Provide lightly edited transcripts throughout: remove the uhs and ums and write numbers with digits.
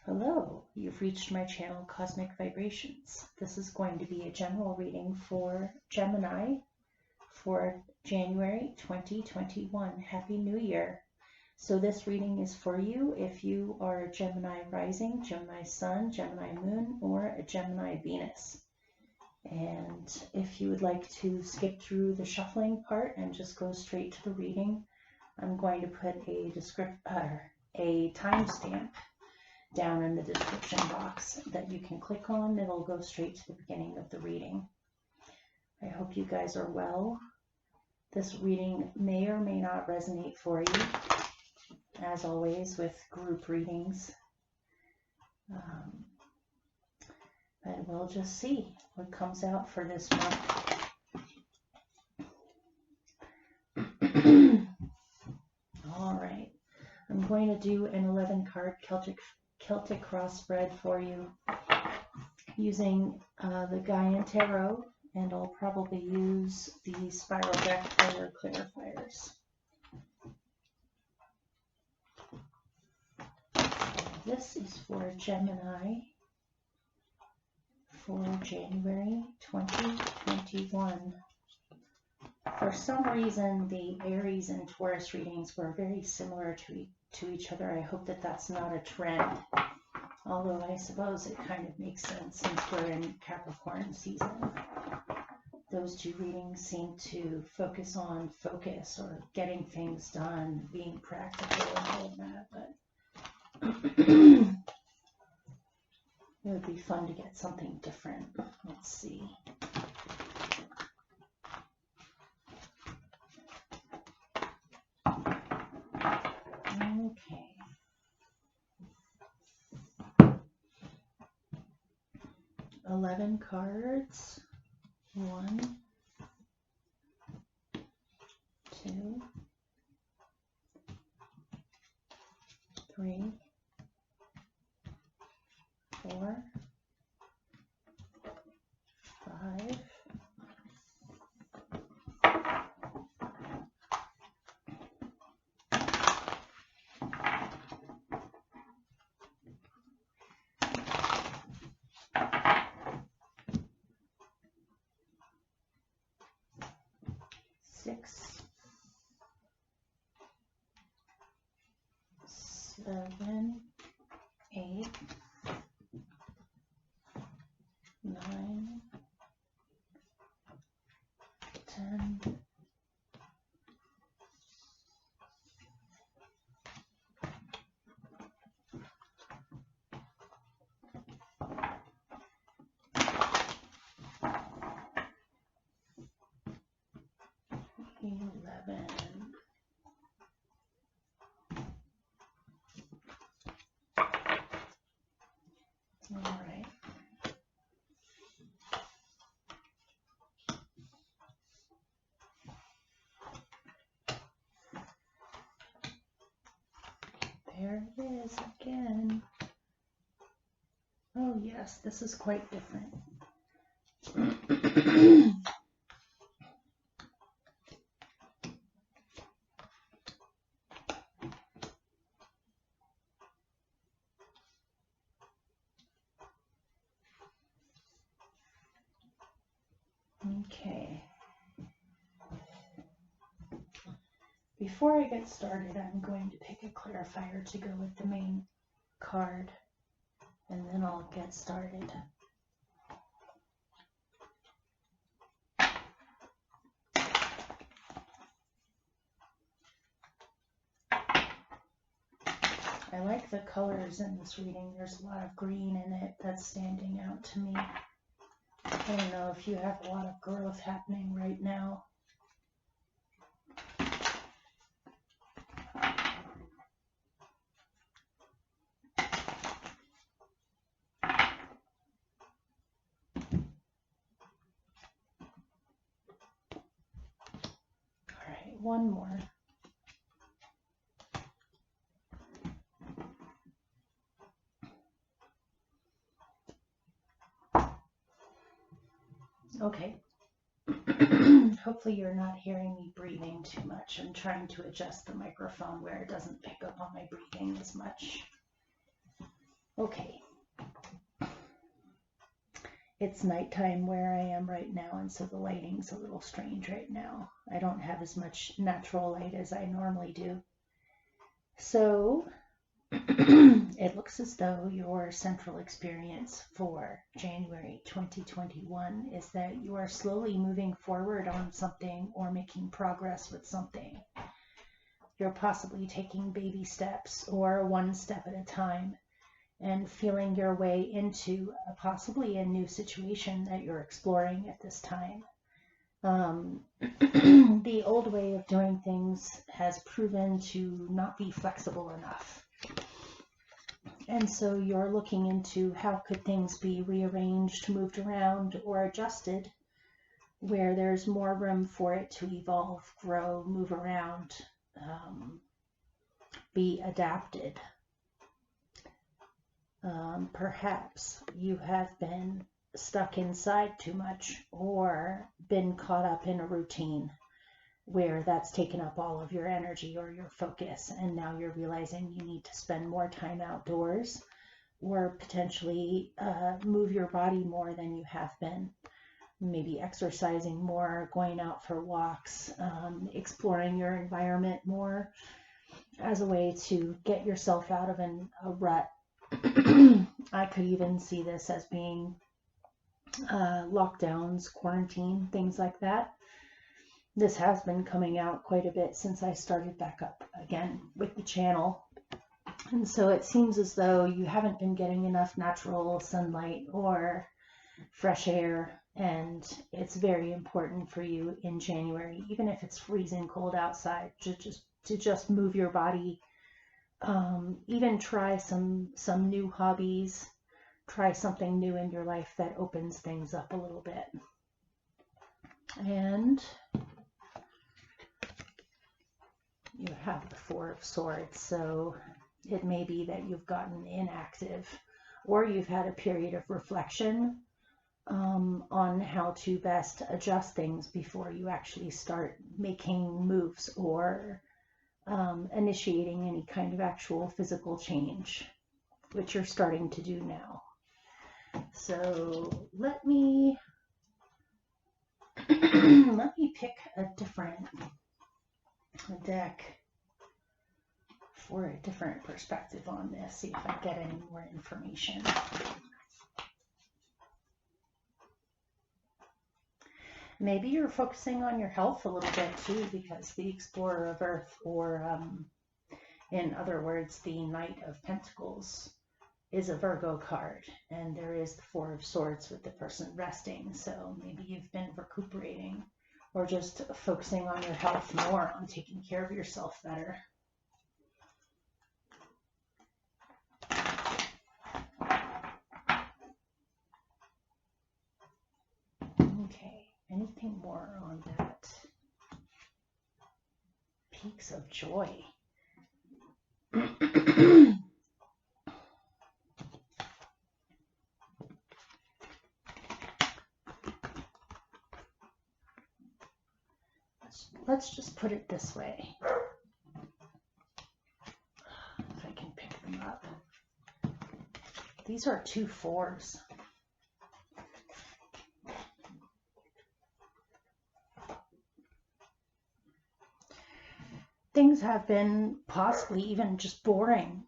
Hello, you've reached my channel Cosmic Vibrations. This is going to be a general reading for Gemini for January 2021. Happy New Year. So this reading is for you if you are a Gemini rising, Gemini sun, Gemini moon, or a Gemini Venus. And if you would like to skip through the shuffling part and just go straight to the reading, I'm going to put a timestamp down in the description box that you can click on. It'll go straight to the beginning of the reading. I hope you guys are well. This reading may or may not resonate for you, as always with group readings. But we'll just see what comes out for this month. All right, I'm going to do an 11 card Celtic cross spread for you using the Gaian Tarot, and I'll probably use the spiral deck for your clarifiers. This is for Gemini for January 2021. For some reason, the Aries and Taurus readings were very similar to each other. I hope that that's not a trend, although I suppose it kind of makes sense since we're in Capricorn season. Those two readings seem to focus on focus or getting things done, being practical and all of that, but it would be fun to get something different. Let's see. Okay. $11 cards. 1, 2, 3, 4, 5, 6, 7, 8, 9, 10, 11. All right. There it is again. Oh yes, this is quite different. Okay. Before I get started, I'm going to pick a clarifier to go with the main card, and then I'll get started. I like the colors in this reading. There's a lot of green in it that's standing out to me. I don't know if you have a lot of growth happening right now. All right, one more. Okay. Hopefully you're not hearing me breathing too much. I'm trying to adjust the microphone where it doesn't pick up on my breathing as much. Okay. It's nighttime where I am right now, and so the lighting's a little strange right now. I don't have as much natural light as I normally do. So it looks as though your central experience for January 2021 is that you are slowly moving forward on something or making progress with something. You're possibly taking baby steps or one step at a time and feeling your way into possibly a new situation that you're exploring at this time. The old way of doing things has proven to not be flexible enough. And so you're looking into how could things be rearranged, moved around, or adjusted where there's more room for it to evolve, grow, move around, be adapted. Perhaps you have been stuck inside too much or been caught up in a routine where that's taken up all of your energy or your focus, and now you're realizing you need to spend more time outdoors or potentially move your body more than you have been. Maybe exercising more, going out for walks, exploring your environment more as a way to get yourself out of a rut. I could even see this as being lockdowns, quarantine, things like that. This has been coming out quite a bit since I started back up again with the channel. And so it seems as though you haven't been getting enough natural sunlight or fresh air, and it's very important for you in January, even if it's freezing cold outside, to just move your body. Even try some new hobbies, try something new in your life that opens things up a little bit. And you have the Four of Swords, so it may be that you've gotten inactive or you've had a period of reflection on how to best adjust things before you actually start making moves or initiating any kind of actual physical change, which you're starting to do now. So let me pick a different deck for a different perspective on this, see if I get any more information. Maybe you're focusing on your health a little bit too, because the Explorer of Earth, or in other words, the Knight of Pentacles, is a Virgo card, and there is the Four of Swords with the person resting. So maybe you've been recuperating or just focusing on your health more, on taking care of yourself better. Okay, anything more on that? Peaks of joy. Let's just put it this way. If I can pick them up. These are 2 4s. Things have been possibly even just boring,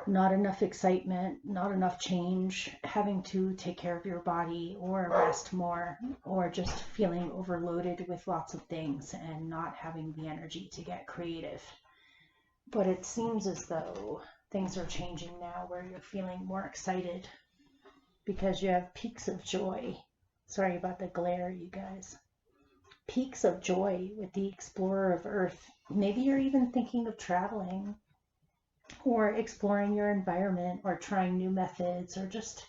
not enough excitement, not enough change, having to take care of your body or rest more, or just feeling overloaded with lots of things and not having the energy to get creative. But it seems as though things are changing now, where you're feeling more excited because you have peaks of joy. Sorry about the glare, you guys. Peaks of joy with the Explorer of Earth. Maybe you're even thinking of traveling or exploring your environment or trying new methods or just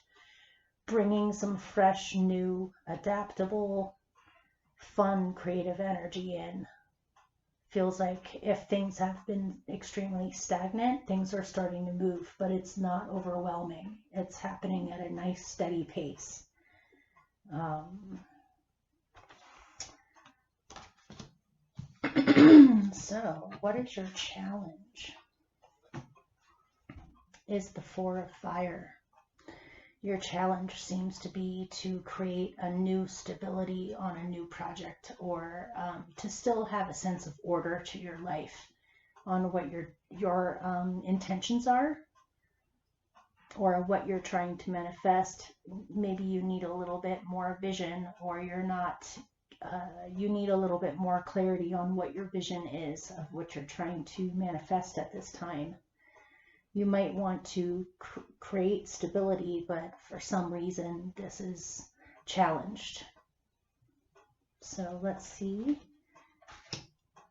bringing some fresh, new, adaptable, fun, creative energy in. Feels like if things have been extremely stagnant, things are starting to move, but it's not overwhelming. It's happening at a nice, steady pace. So, what is your challenge is the Four of Fire. Your challenge seems to be to create a new stability on a new project, or to still have a sense of order to your life on what your intentions are, or what you're trying to manifest. Maybe you need a little bit more vision, or you need a little bit more clarity on what your vision is of what you're trying to manifest at this time. You might want to create stability, but for some reason this is challenged. So let's see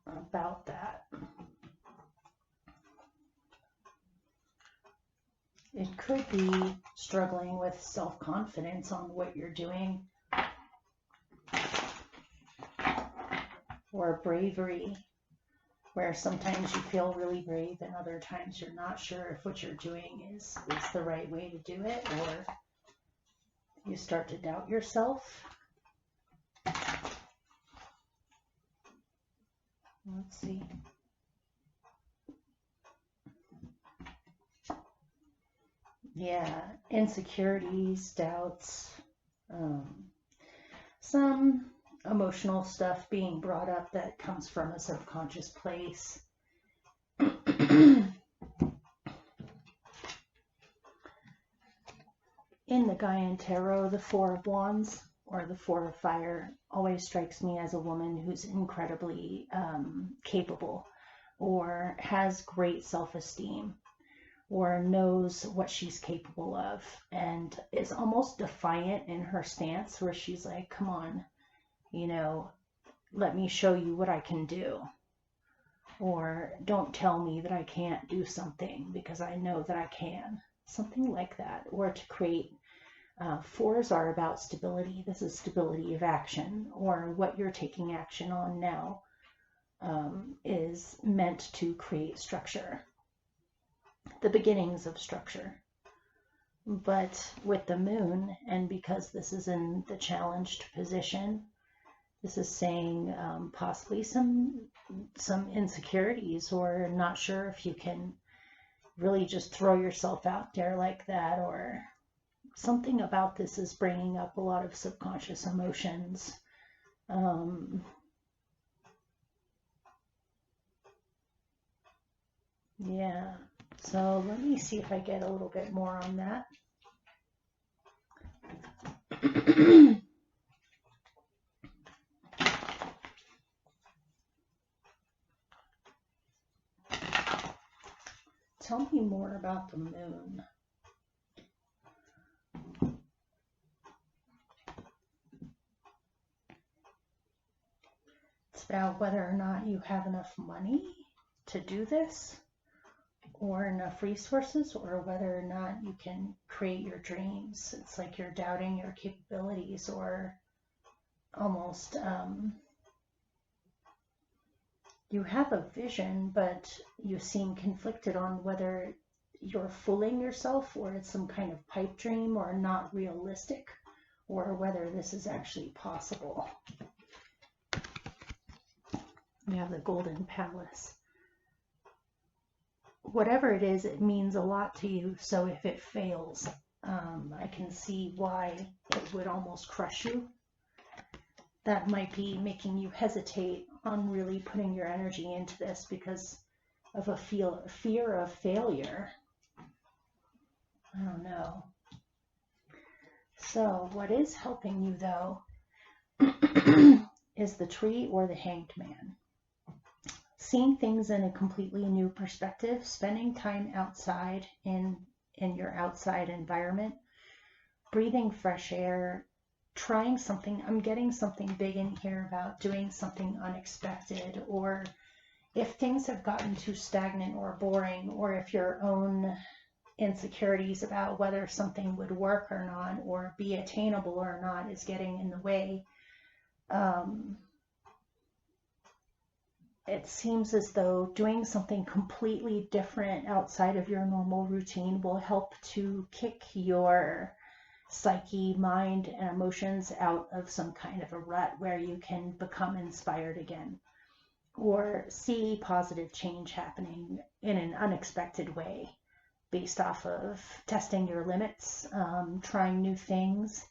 about that. It could be struggling with self-confidence on what you're doing, or bravery, where sometimes you feel really brave and other times you're not sure if what you're doing is the right way to do it, or you start to doubt yourself. Let's see. Yeah, insecurities, doubts, some emotional stuff being brought up that comes from a subconscious place. In the Gaian Tarot, the Four of Wands, or the Four of Fire, always strikes me as a woman who's incredibly capable, or has great self-esteem, or knows what she's capable of, and is almost defiant in her stance, where she's like, come on, let me show you what I can do. Or don't tell me that I can't do something because I know that I can. Something like that. Or to create, fours are about stability. This is stability of action, or what you're taking action on now is meant to create structure. The beginnings of structure. But with the moon, and because this is in the challenged position, this is saying possibly some insecurities, or not sure if you can really just throw yourself out there like that, or something about this is bringing up a lot of subconscious emotions. Yeah, so let me see if I get a little bit more on that. Tell me more about the moon. It's about whether or not you have enough money to do this, or enough resources, or whether or not you can create your dreams. It's like you're doubting your capabilities, or almost you have a vision, but you seem conflicted on whether you're fooling yourself, or it's some kind of pipe dream, or not realistic, or whether this is actually possible. We have the Golden Palace. Whatever it is, it means a lot to you. So if it fails, I can see why it would almost crush you. That might be making you hesitate on really putting your energy into this because of a fear of failure. I don't know. So what is helping you, though, is the Tree or the Hanged Man. Seeing things in a completely new perspective, spending time outside in your outside environment, breathing fresh air, trying something. I'm getting something big in here about doing something unexpected, or if things have gotten too stagnant or boring, or if your own insecurities about whether something would work or not, or be attainable or not, is getting in the way. It seems as though doing something completely different outside of your normal routine will help to kick your psyche, mind, and emotions out of some kind of a rut where you can become inspired again, or see positive change happening in an unexpected way. based off of testing your limits, trying new things,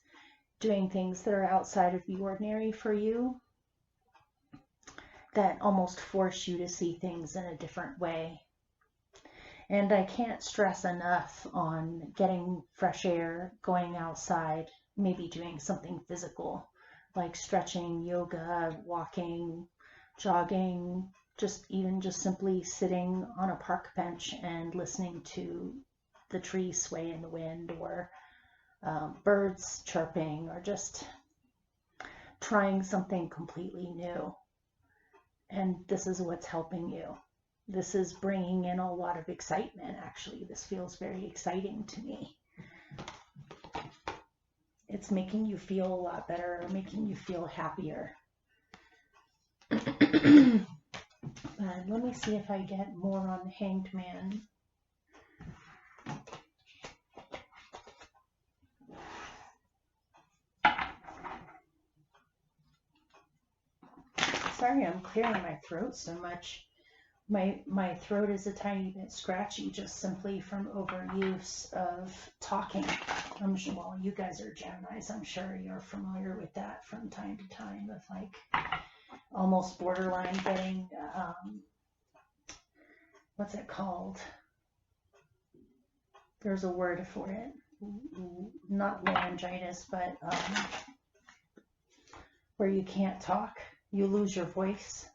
doing things that are outside of the ordinary for you, that almost force you to see things in a different way. And I can't stress enough on getting fresh air, going outside, maybe doing something physical like stretching, yoga, walking, jogging, just simply sitting on a park bench and listening to the trees sway in the wind, or birds chirping, or just trying something completely new. And this is what's helping you. This is bringing in a lot of excitement, actually. This feels very exciting to me. It's making you feel a lot better, making you feel happier. Let me see if I get more on the Hanged Man. Sorry, I'm clearing my throat so much. My throat is a tiny bit scratchy just simply from overuse of talking. I'm sure, well, you guys are Geminis. I'm sure you're familiar with that from time to time, with like almost borderline getting, what's it called? There's a word for it. Not laryngitis, but where you can't talk. You lose your voice,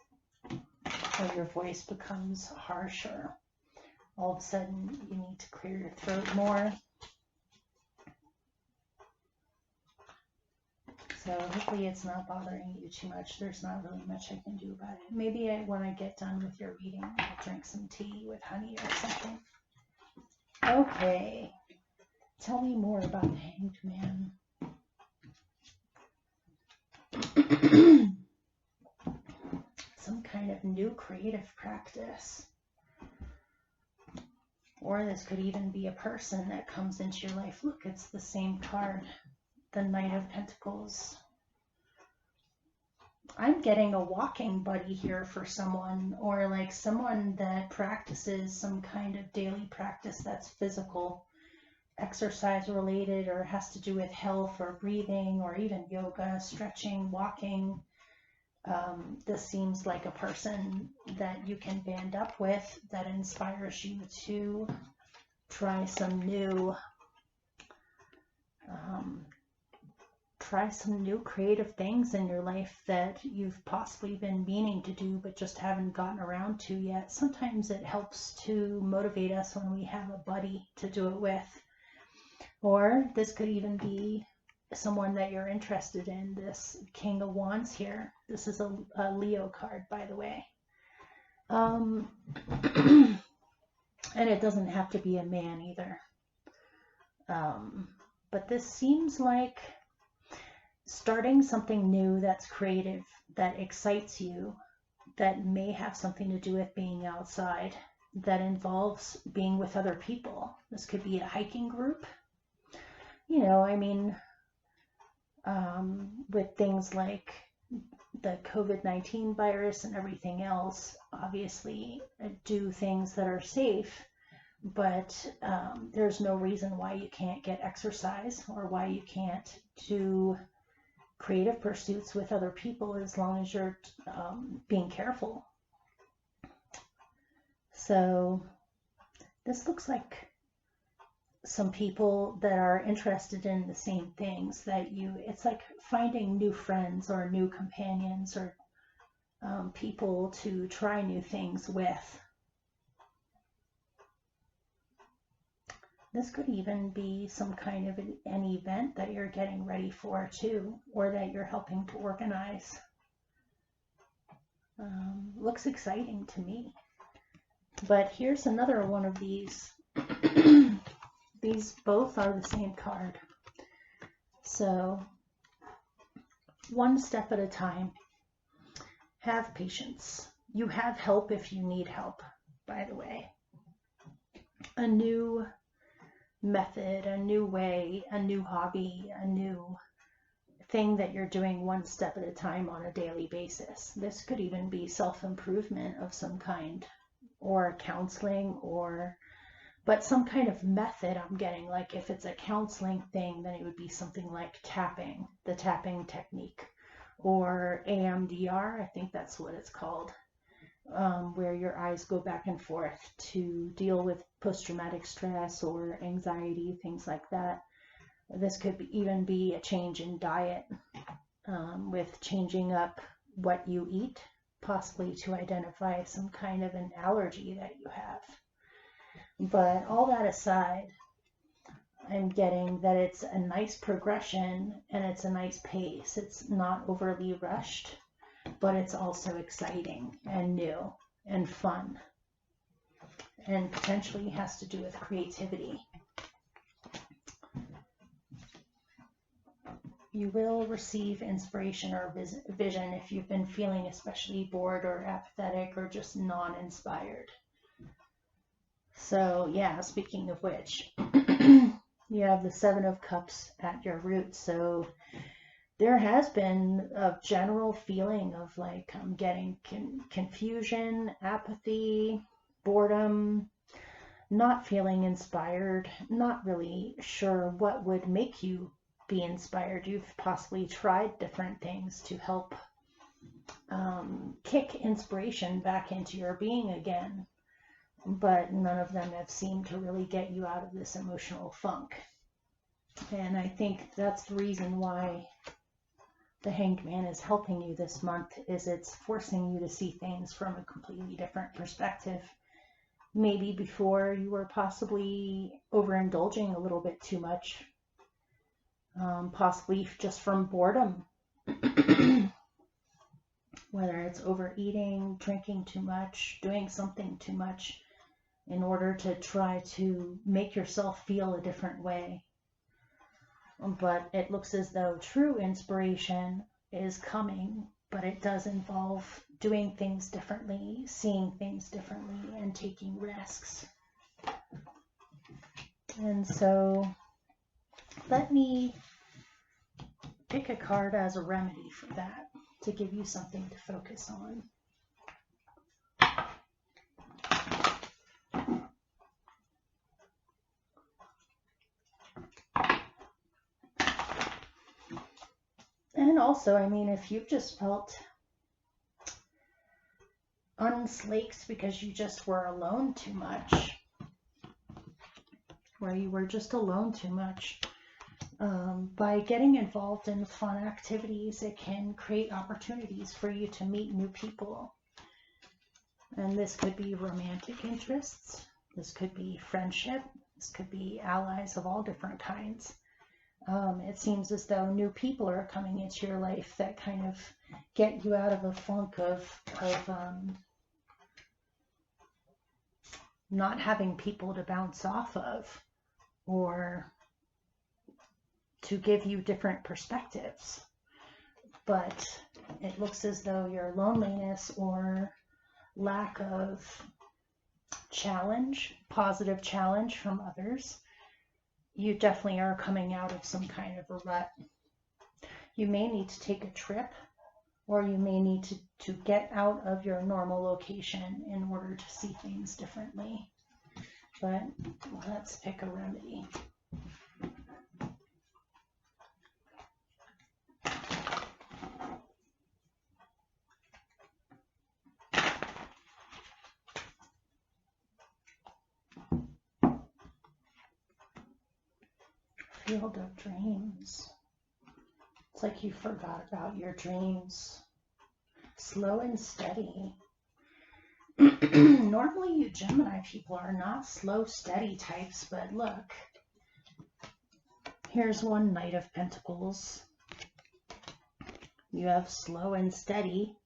or your voice becomes harsh, or all of a sudden you need to clear your throat more. So hopefully it's not bothering you too much. There's not really much I can do about it. Maybe when I get done with your reading, I'll drink some tea with honey or something. Okay, tell me more about the Hanged Man. Some kind of new creative practice. Or this could even be a person that comes into your life. Look, it's the same card, the Knight of Pentacles. I'm getting a walking buddy here for someone, or like someone that practices some kind of daily practice that's physical, exercise related, or has to do with health or breathing, or even yoga, stretching, walking. This seems like a person that you can band up with, that inspires you to try some new creative things in your life that you've possibly been meaning to do but just haven't gotten around to yet. Sometimes it helps to motivate us when we have a buddy to do it with. Or this could even be someone that you're interested in. This King of Wands here. This is a Leo card, by the way. And it doesn't have to be a man either. But this seems like starting something new that's creative, that excites you, that may have something to do with being outside, that involves being with other people. This could be a hiking group. You know, I mean, with things like the COVID-19 virus and everything else, obviously do things that are safe, but there's no reason why you can't get exercise, or why you can't do creative pursuits with other people, as long as you're being careful. So this looks like some people that are interested in the same things that you. It's like finding new friends or new companions, or people to try new things with. This could even be some kind of an event that you're getting ready for too, or that you're helping to organize. Looks exciting to me. But here's another one of these. These both are the same card. So, one step at a time. Have patience. You have help if you need help, by the way. A new method, a new way, a new hobby, a new thing that you're doing one step at a time on a daily basis. This could even be self-improvement of some kind, or counseling, or but some kind of method I'm getting, like if it's a counseling thing, then it would be something like tapping, the tapping technique, or AMDR, I think that's what it's called, where your eyes go back and forth to deal with post-traumatic stress or anxiety, things like that. This could even be a change in diet, with changing up what you eat, possibly to identify some kind of an allergy that you have. But all that aside, I'm getting that it's a nice progression and it's a nice pace. It's not overly rushed, but it's also exciting and new and fun, and potentially has to do with creativity. You will receive inspiration or vision if you've been feeling especially bored or apathetic or just non-inspired. So yeah, speaking of which, you have the Seven of Cups at your root. So there has been a general feeling of like I'm getting confusion, apathy, boredom, not feeling inspired, not really sure what would make you be inspired. You've possibly tried different things to help kick inspiration back into your being again, but none of them have seemed to really get you out of this emotional funk. And I think that's the reason why the Hanged Man is helping you this month, is it's forcing you to see things from a completely different perspective. Maybe before you were possibly overindulging a little bit too much, possibly just from boredom, whether it's overeating, drinking too much, doing something too much in order to try to make yourself feel a different way. But it looks as though true inspiration is coming, but it does involve doing things differently, seeing things differently, and taking risks. And so let me pick a card as a remedy for that, to give you something to focus on. And also, I mean, if you've just felt unslaked because you just were alone too much, where you were just alone too much, by getting involved in fun activities, it can create opportunities for you to meet new people. And this could be romantic interests, this could be friendship, this could be allies of all different kinds. It seems as though new people are coming into your life that kind of get you out of a funk of not having people to bounce off of, or to give you different perspectives. But it looks as though your loneliness or lack of challenge, positive challenge from others, you definitely are coming out of some kind of a rut. You may need to take a trip, or you may need to get out of your normal location in order to see things differently. But let's pick a remedy. Field of Dreams. It's like you forgot about your dreams. Slow and steady. Normally you Gemini people are not slow, steady types, but look. Here's one Knight of Pentacles. You have slow and steady.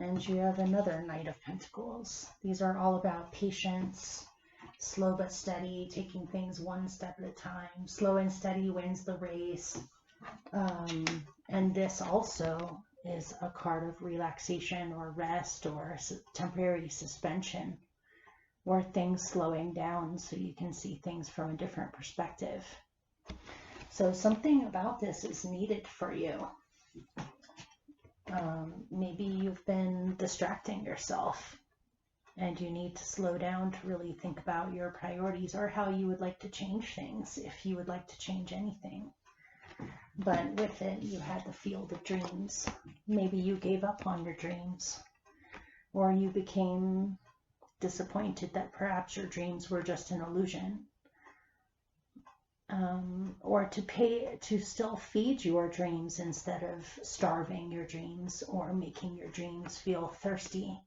And you have another Knight of Pentacles. These are all about patience, slow but steady, taking things one step at a time. Slow and steady wins the race. And this also is a card of relaxation or rest or temporary suspension, or things slowing down so you can see things from a different perspective. So something about this is needed for you. Maybe you've been distracting yourself and you need to slow down to really think about your priorities or how you would like to change things, if you would like to change anything. But with it, you had the field of dreams. Maybe you gave up on your dreams, or you became disappointed that perhaps your dreams were just an illusion. Or to still feed your dreams instead of starving your dreams or making your dreams feel thirsty.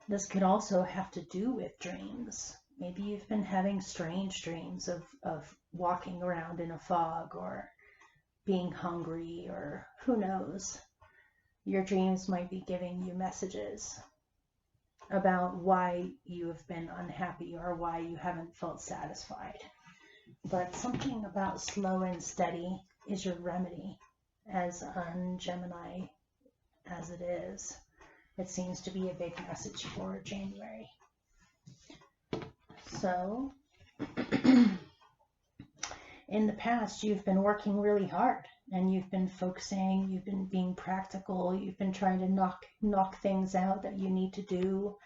This could also have to do with dreams. Maybe you've been having strange dreams of walking around in a fog or being hungry, or who knows. Your dreams might be giving you messages about why you have been unhappy or why you haven't felt satisfied. But something about slow and steady is your remedy, as un-Gemini as it is. It seems to be a big message for January. So, in the past, you've been working really hard, and you've been focusing, you've been being practical, you've been trying to knock things out that you need to do.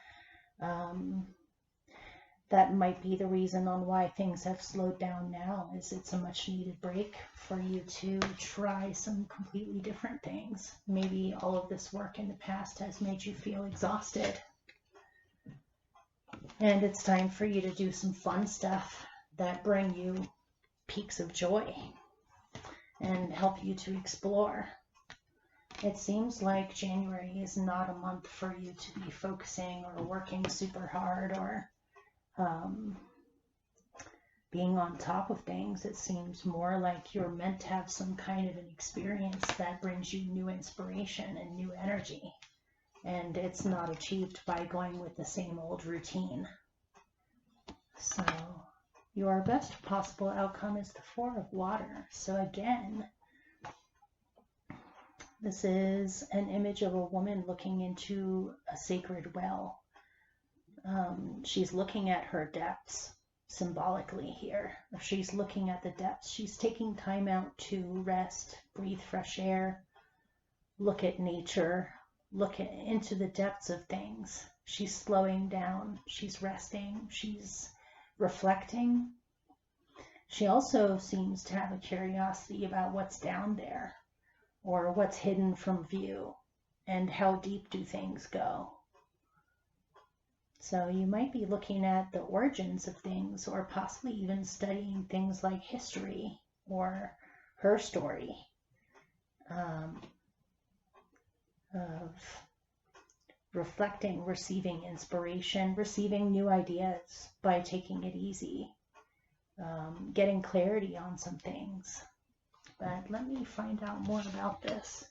That might be the reason on why things have slowed down now, is it's a much needed break for you to try some completely different things. Maybe all of this work in the past has made you feel exhausted, and it's time for you to do some fun stuff that bring you peaks of joy and help you to explore. It seems like January is not a month for you to be focusing or working super hard or being on top of things. It seems more like you're meant to have some kind of an experience that brings you new inspiration and new energy, and it's not achieved by going with the same old routine. So your best possible outcome is the Four of Water. So again, this is an image of a woman looking into a sacred well. She's looking at her depths symbolically here. If she's looking at the depths, she's taking time out to rest, breathe fresh air, look at nature, into the depths of things. She's slowing down, she's resting, she's reflecting. She also seems to have a curiosity about what's down there, or what's hidden from view, and how deep do things go. So you might be looking at the origins of things, or possibly even studying things like history or her story of reflecting, receiving inspiration, receiving new ideas by taking it easy, getting clarity on some things. But let me find out more about this.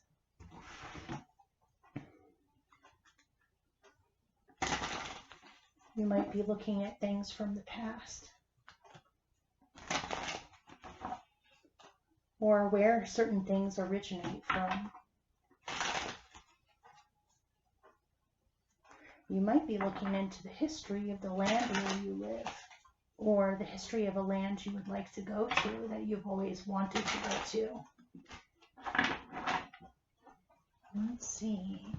You might be looking at things from the past, or where certain things originate from. You might be looking into the history of the land where you live, or the history of a land you would like to go to that you've always wanted to go to. Let's see.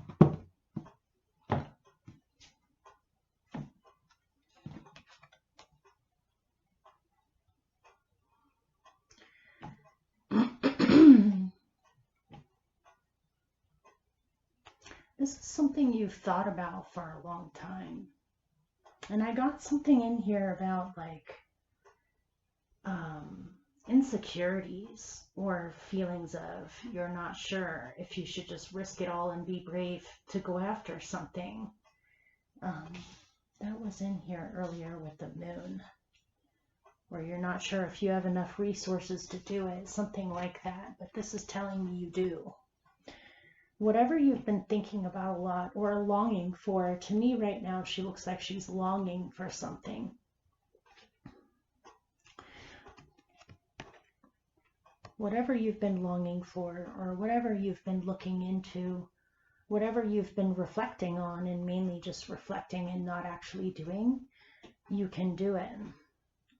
This is something you've thought about for a long time. And I got something in here about like insecurities or feelings of you're not sure if you should just risk it all and be brave to go after something. That was in here earlier with the moon, where you're not sure if you have enough resources to do it, something like that. But this is telling me you do. Whatever you've been thinking about a lot or longing for, to me right now, she looks like she's longing for something. Whatever you've been longing for, or whatever you've been looking into, whatever you've been reflecting on, and mainly just reflecting and not actually doing, you can do it.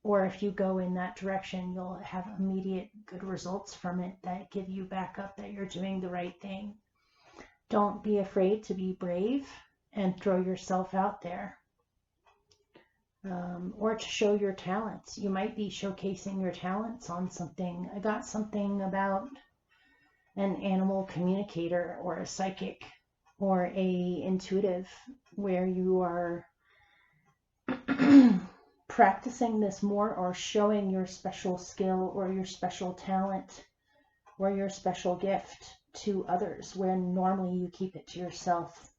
Or if you go in that direction, you'll have immediate good results from it that give you back up that you're doing the right thing. Don't be afraid to be brave. and throw yourself out there. Or to show your talents. You might be showcasing your talents on something. I got something about an animal communicator or a psychic or a intuitive, where you are practicing this more or showing your special skill or your special talent or your special gift to others, where normally you keep it to yourself.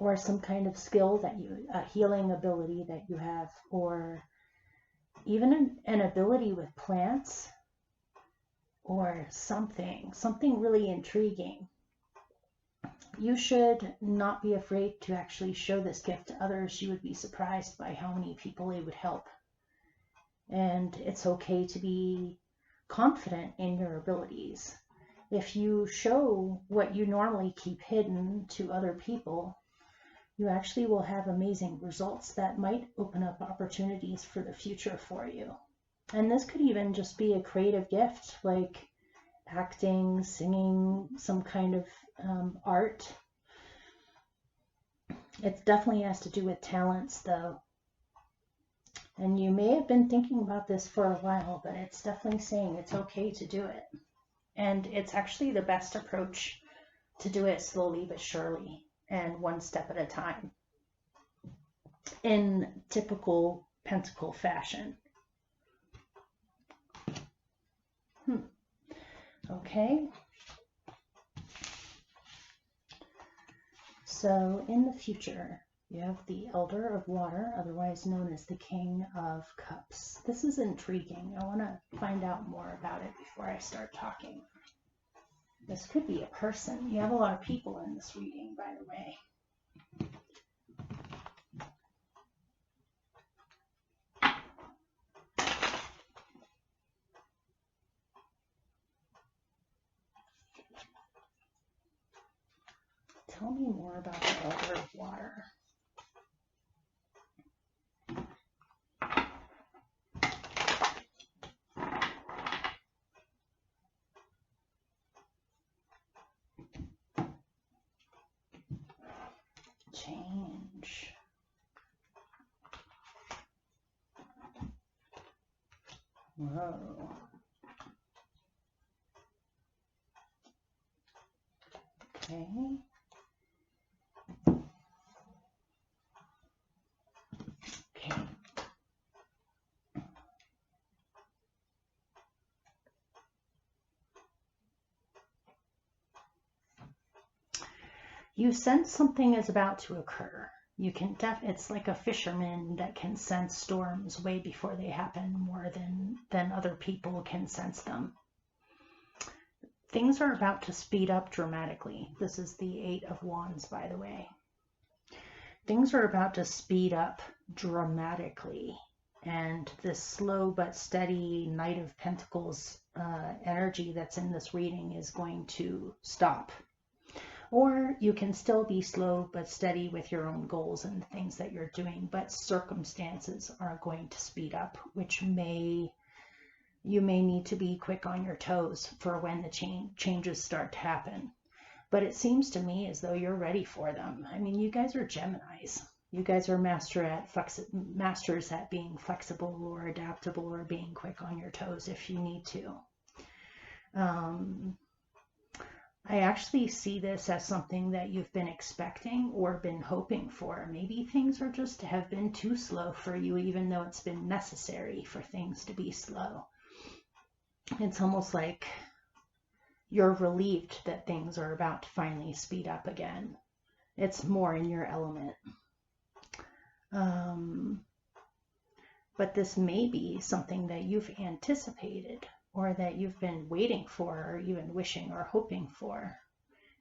Or some kind of skill that a healing ability that you have, or even an ability with plants, or something really intriguing. You should not be afraid to actually show this gift to others. You would be surprised by how many people it would help. And it's okay to be confident in your abilities. If you show what you normally keep hidden to other people, you actually will have amazing results that might open up opportunities for the future for you. And this could even just be a creative gift, like acting, singing, some kind of art. It definitely has to do with talents, though. And you may have been thinking about this for a while, but it's definitely saying it's okay to do it. And it's actually the best approach to do it slowly but surely, and one step at a time, in typical pentacle fashion. Okay. So in the future, you have the Elder of Water, otherwise known as the King of Cups. This is intriguing. I want to find out more about it before I start talking. This could be a person. You have a lot of people in this reading, by the way. Tell me more about the Elder of Water. Change. Whoa. Okay. Okay. You sense something is about to occur. You can it's like a fisherman that can sense storms way before they happen, more than other people can sense them. Things are about to speed up dramatically. This is the Eight of Wands, by the way. Things are about to speed up dramatically, and this slow but steady Knight of Pentacles energy that's in this reading is going to stop. Or you can still be slow but steady with your own goals and things that you're doing, but circumstances are going to speed up, which you may need to be quick on your toes for when the changes start to happen. But it seems to me as though you're ready for them. I mean, you guys are Geminis. You guys are masters at being flexible or adaptable or being quick on your toes if you need to. I actually see this as something that you've been expecting or been hoping for. Maybe things are just have been too slow for you, even though it's been necessary for things to be slow. It's almost like you're relieved that things are about to finally speed up again. It's more in your element. But this may be something that you've anticipated, or that you've been waiting for, or even wishing or hoping for.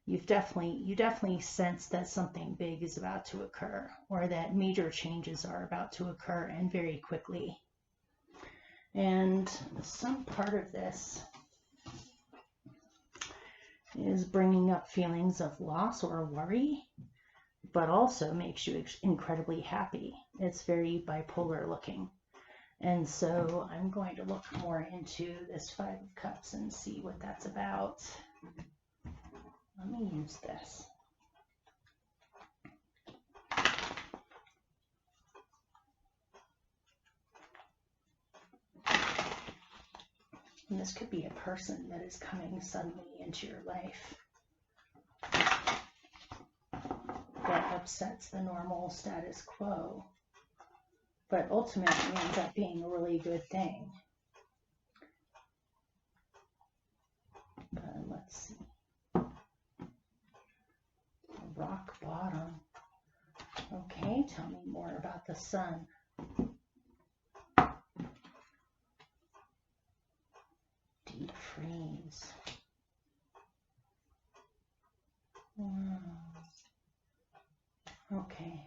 You definitely sense that something big is about to occur, or that major changes are about to occur, and very quickly. And some part of this is bringing up feelings of loss or worry, but also makes you incredibly happy. It's very bipolar looking. And so I'm going to look more into this Five of Cups and see what that's about. Let me use this. And this could be a person that is coming suddenly into your life that upsets the normal status quo, but ultimately ends up being a really good thing. Let's see. Rock bottom. Okay, tell me more about the sun. Deep freeze. Wow. Okay.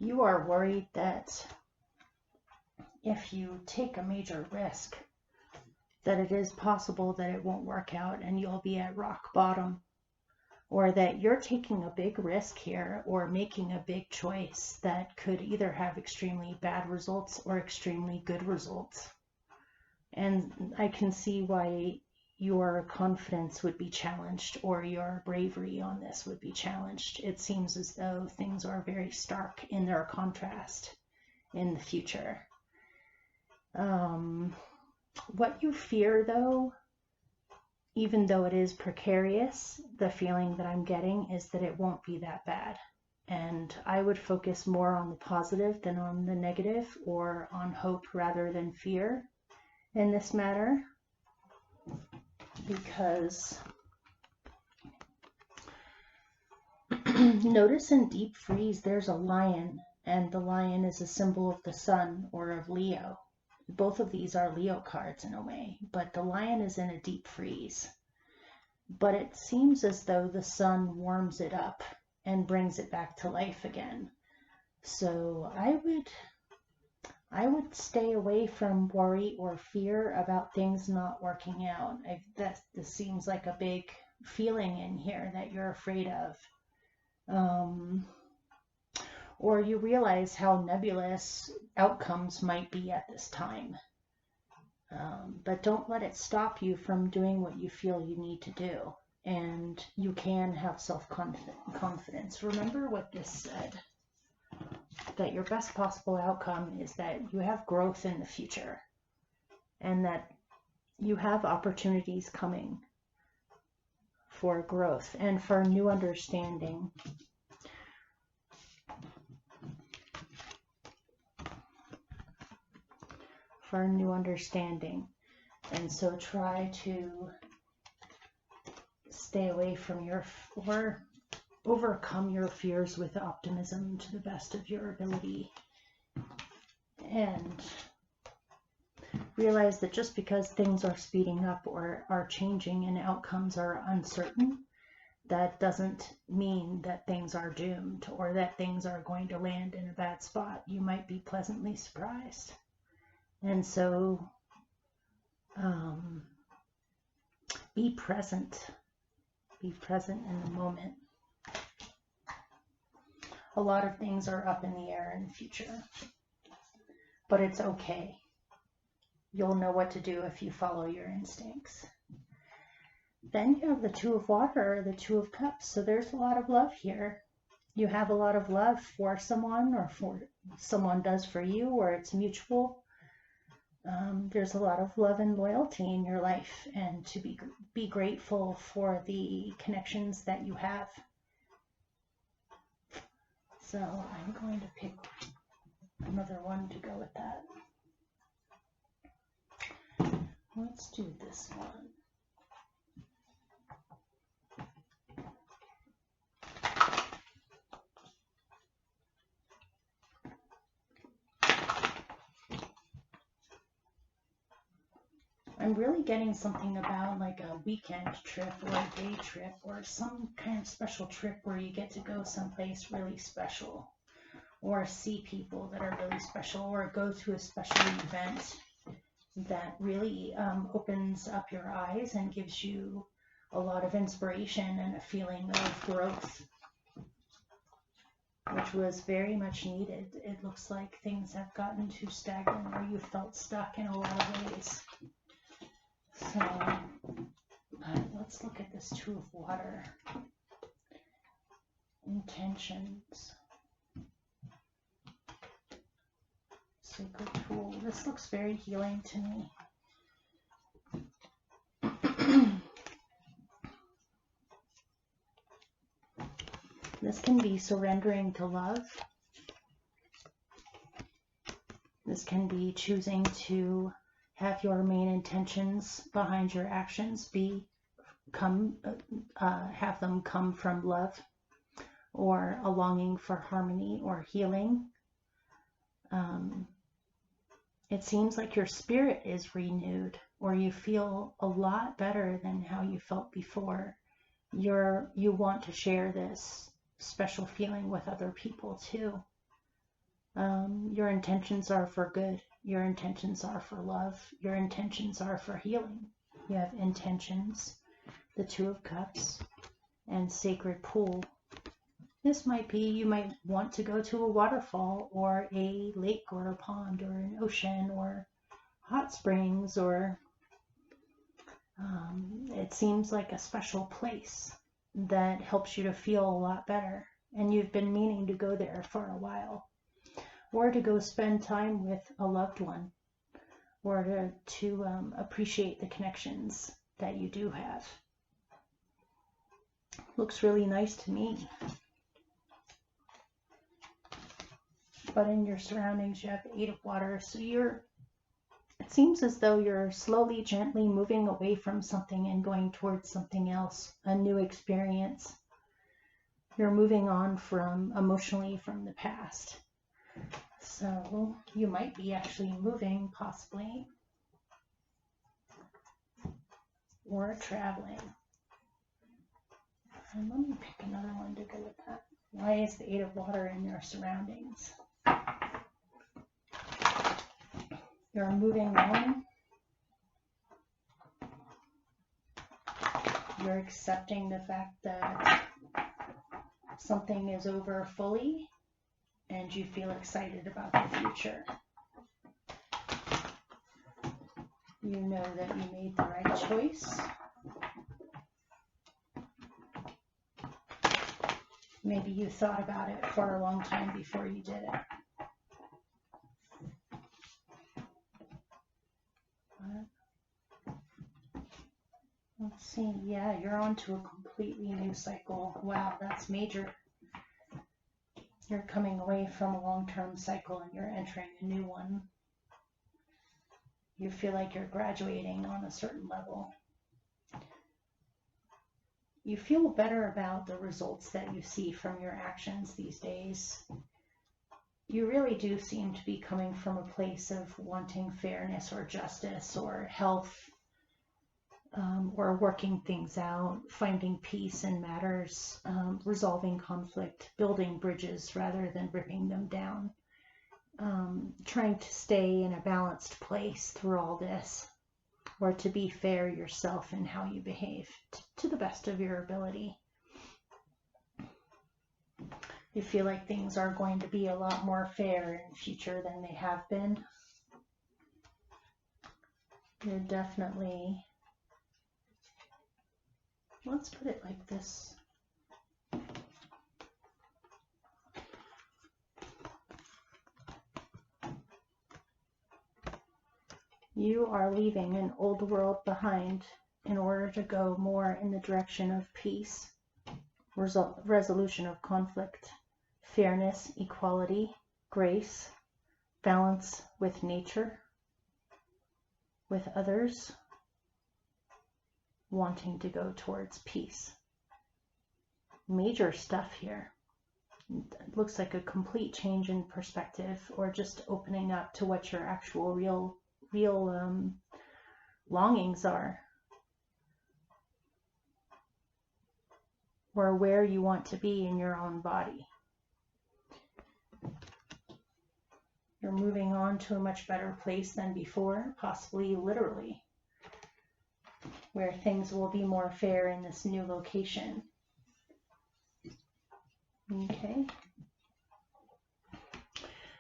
You are worried that if you take a major risk, that it is possible that it won't work out and you'll be at rock bottom, or that you're taking a big risk here or making a big choice that could either have extremely bad results or extremely good results. And I can see why your confidence would be challenged, or your bravery on this would be challenged. It seems as though things are very stark in their contrast in the future. What you fear, though, even though it is precarious, the feeling that I'm getting is that it won't be that bad. And I would focus more on the positive than on the negative, or on hope rather than fear in this matter. Because notice in deep freeze there's a lion, and the lion is a symbol of the sun or of Leo. Both of these are Leo cards in a way, but the lion is in a deep freeze. But it seems as though the sun warms it up and brings it back to life again. So I would stay away from worry or fear about things not working out. This seems like a big feeling in here that you're afraid of. Or you realize how nebulous outcomes might be at this time. But don't let it stop you from doing what you feel you need to do. And you can have self-confidence. Remember what this said, that your best possible outcome is that you have growth in the future, and that you have opportunities coming for growth and for new understanding. For new understanding. And so try to stay away from or overcome your fears with optimism to the best of your ability. And realize that just because things are speeding up or are changing and outcomes are uncertain, that doesn't mean that things are doomed or that things are going to land in a bad spot. You might be pleasantly surprised. And so be present. Be present in the moment. A lot of things are up in the air in the future, but it's okay. You'll know what to do if you follow your instincts. Then you have the Two of Water, or the Two of Cups. So there's a lot of love here. You have a lot of love for someone, or for someone does for you, or it's mutual. There's a lot of love and loyalty in your life, and to be grateful for the connections that you have. So I'm going to pick another one to go with that. Let's do this one. I'm really getting something about like a weekend trip or a day trip or some kind of special trip where you get to go someplace really special, or see people that are really special, or go to a special event that really opens up your eyes and gives you a lot of inspiration and a feeling of growth, which was very much needed. It looks like things have gotten too stagnant, or you felt stuck in a lot of ways. So, let's look at this Two of Water. Intentions. Sacred Pool. This looks very healing to me. This can be surrendering to love. This can be choosing to have your main intentions behind your actions have them come from love, or a longing for harmony or healing. It seems like your spirit is renewed, or you feel a lot better than how you felt before. You want to share this special feeling with other people too. Your intentions are for good. Your intentions are for love. Your intentions are for healing. You have intentions, the Two of Cups, and Sacred Pool. This might be, you might want to go to a waterfall or a lake or a pond or an ocean or hot springs, or it seems like a special place that helps you to feel a lot better, and you've been meaning to go there for a while, or to go spend time with a loved one, or to appreciate the connections that you do have. Looks really nice to me. But in your surroundings, you have the Eight of Water, so it seems as though you're slowly, gently moving away from something and going towards something else, a new experience. You're moving on emotionally from the past. So you might be actually moving, possibly, or traveling. And let me pick another one to go with that. Why is the Eight of Water in your surroundings? You're moving on. You're accepting the fact that something is over fully, and you feel excited about the future. You know that you made the right choice. Maybe you thought about it for a long time before you did it. Let's see. Yeah, you're on to a completely new cycle. Wow, that's major. You're coming away from a long-term cycle and you're entering a new one. You feel like you're graduating on a certain level. You feel better about the results that you see from your actions these days. You really do seem to be coming from a place of wanting fairness or justice or health, or working things out, finding peace in matters, resolving conflict, building bridges rather than ripping them down, trying to stay in a balanced place through all this, or to be fair yourself in how you behave to the best of your ability. You feel like things are going to be a lot more fair in the future than they have been. You're definitely, let's put it like this. You are leaving an old world behind in order to go more in the direction of peace, resolution of conflict, fairness, equality, grace, balance with nature, with others, wanting to go towards peace. Major stuff here. It looks like a complete change in perspective, or just opening up to what your actual real longings are, or where you want to be in your own body. You're moving on to a much better place than before, possibly literally, where things will be more fair in this new location. Okay.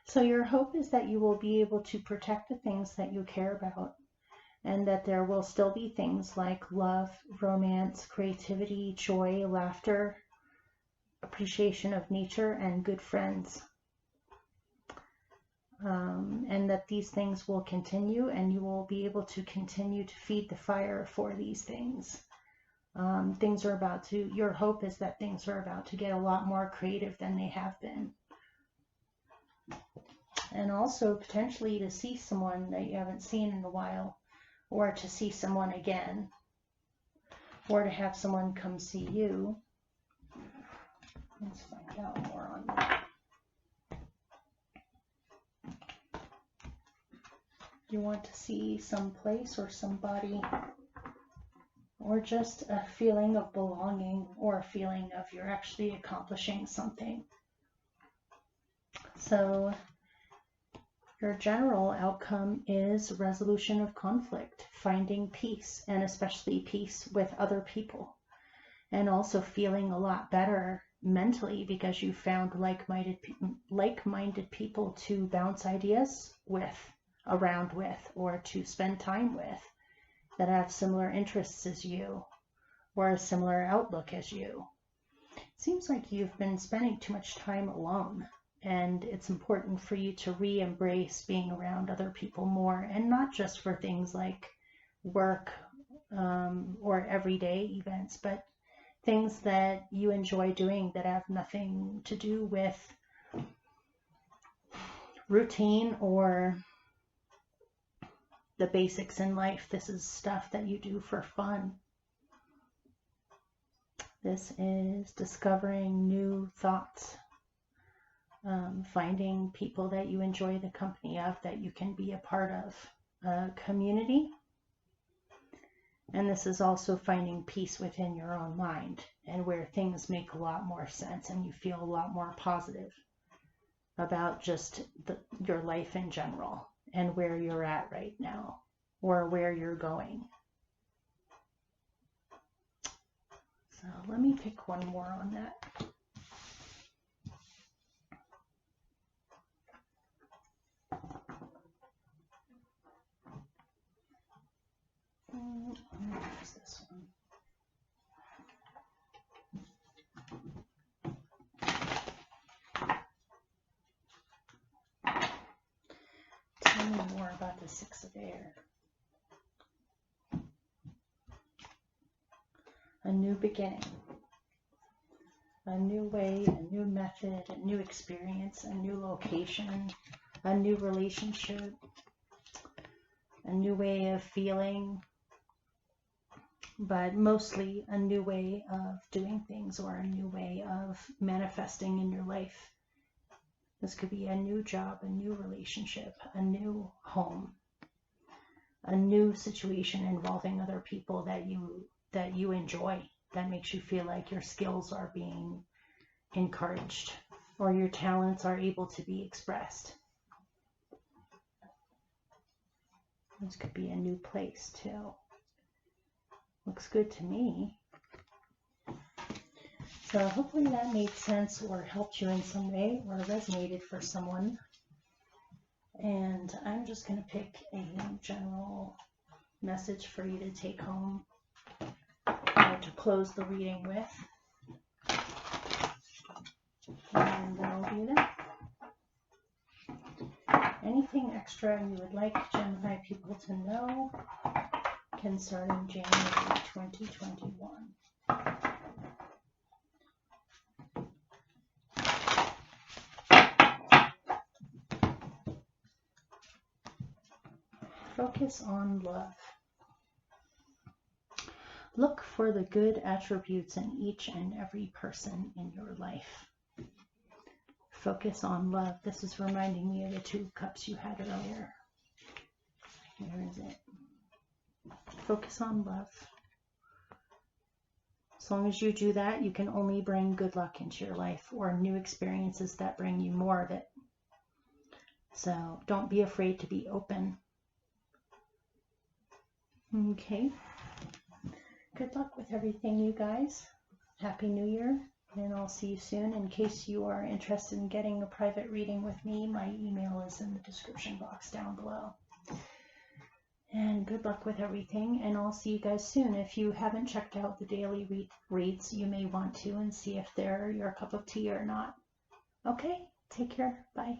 So your hope is that you will be able to protect the things that you care about, and that there will still be things like love, romance, creativity, joy, laughter, appreciation of nature, and good friends. and that these things will continue, and you will be able to continue to feed the fire for these things. Things are about to, your hope is that things are about to get a lot more creative than they have been. And also potentially to see someone that you haven't seen in a while, or to see someone again, or to have someone come see you. Let's find out more on that. You want to see some place or somebody, or just a feeling of belonging, or a feeling of you're actually accomplishing something. So your general outcome is resolution of conflict, finding peace, and especially peace with other people, and also feeling a lot better mentally because you found like-minded people to bounce ideas around with, or to spend time with, that have similar interests as you, or a similar outlook as you. It seems like you've been spending too much time alone, and it's important for you to re-embrace being around other people more, and not just for things like work or everyday events, but things that you enjoy doing that have nothing to do with routine or the basics in life. This is stuff that you do for fun. This is discovering new thoughts, finding people that you enjoy the company of, that you can be a part of, a community. And this is also finding peace within your own mind, and where things make a lot more sense and you feel a lot more positive about just your life in general, and where you're at right now, or where you're going. So let me pick one more on that. I'm going to use this one. Tell me more about the Six of Air. A new beginning, a new way, a new method, a new experience, a new location, a new relationship, a new way of feeling, but mostly a new way of doing things, or a new way of manifesting in your life. This could be a new job, a new relationship, a new home, a new situation involving other people that you enjoy, that makes you feel like your skills are being encouraged, or your talents are able to be expressed. This could be a new place too. Looks good to me. So hopefully that made sense, or helped you in some way, or resonated for someone. And I'm just going to pick a general message for you to take home, or to close the reading with. And I'll do that. Anything extra you would like Gemini people to know concerning January 2021? Focus on love. Look for the good attributes in each and every person in your life. Focus on love. This is reminding me of the Two of Cups you had earlier. Where is it? Focus on love. As long as you do that, you can only bring good luck into your life, or new experiences that bring you more of it. So don't be afraid to be open. Okay. Good luck with everything, you guys. Happy New Year, and I'll see you soon. In case you are interested in getting a private reading with me, my email is in the description box down below. And good luck with everything, and I'll see you guys soon. If you haven't checked out the daily reads, you may want to, and see if they're your cup of tea or not. Okay, take care. Bye.